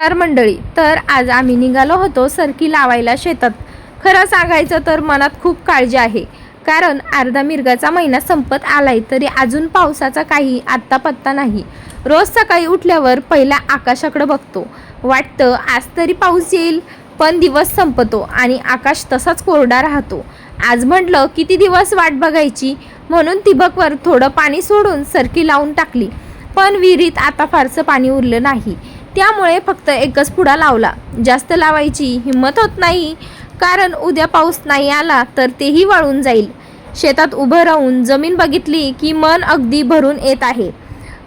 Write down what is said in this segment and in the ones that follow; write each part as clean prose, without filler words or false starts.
तर मंडळी, तर आज आम्ही निघालो होतो सरकी लावायला शेतात. खरं सांगायचं तर मनात खूप काळजी आहे, कारण अर्धा मिरगाचा महिना संपत आलाय तरी अजून पावसाचा काही आत्ता पत्ता नाही. रोज सकाळी उठल्यावर पहिला आकाशाकडे बघतो, वाटतं आज तरी पाऊस येईल, पण दिवस संपतो आणि आकाश तसाच कोरडा राहतो. आज म्हटलं किती दिवस वाट बघायची, म्हणून ठिबकवर थोडं पाणी सोडून सरकी लावून टाकली. पण विहिरीत आता फारसं पाणी उरलं नाही, त्यामुळे फक्त एकच पुडा लावला. जास्त लावायची हिंमत होत नाही, कारण उद्या पाऊस नाही आला तर तेही वाळून जाईल. शेतात उभं राहून जमीन बघितली की मन अगदी भरून येत आहे,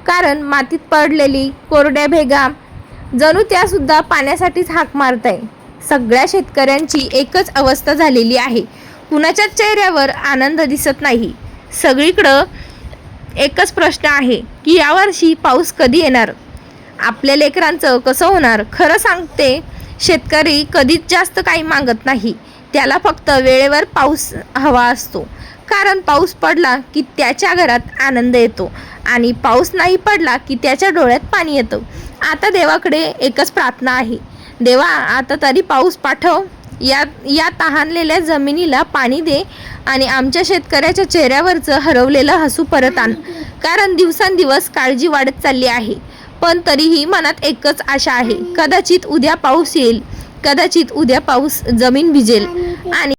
कारण मातीत पडलेली कोरड्या भेगा जणू त्यासुद्धा पाण्यासाठीच हाक मारताय. सगळ्या शेतकऱ्यांची एकच अवस्था झालेली आहे. कुणाच्याच चेहऱ्यावर आनंद दिसत नाही. सगळीकडं एकच प्रश्न आहे की यावर्षी पाऊस कधी येणार, आपल्या लेकरांचं कसं होणार. खरं सांगते, शेतकरी कधीच जास्त काही मागत नाही, त्याला फक्त वेळेवर पाऊस हवा असतो. कारण पाऊस पडला की त्याच्या घरात आनंद येतो आणि पाऊस नाही पडला की त्याच्या डोळ्यात पाणी येतं. आता देवाकडे एकच प्रार्थना आहे, देवा आता तरी पाऊस पाठव, या तहानलेल्या जमिनीला पाणी दे आणि आमच्या शेतकऱ्याच्या चेहऱ्यावरचं हरवलेलं हसू परत आण. कारण दिवसांदिवस काळजी वाढत चालली आहे, पण तरीही मनात एकच आशा आहे, कदाचित उद्या पाऊस येईल, कदाचित उद्या पाऊस जमीन भिजेल आणि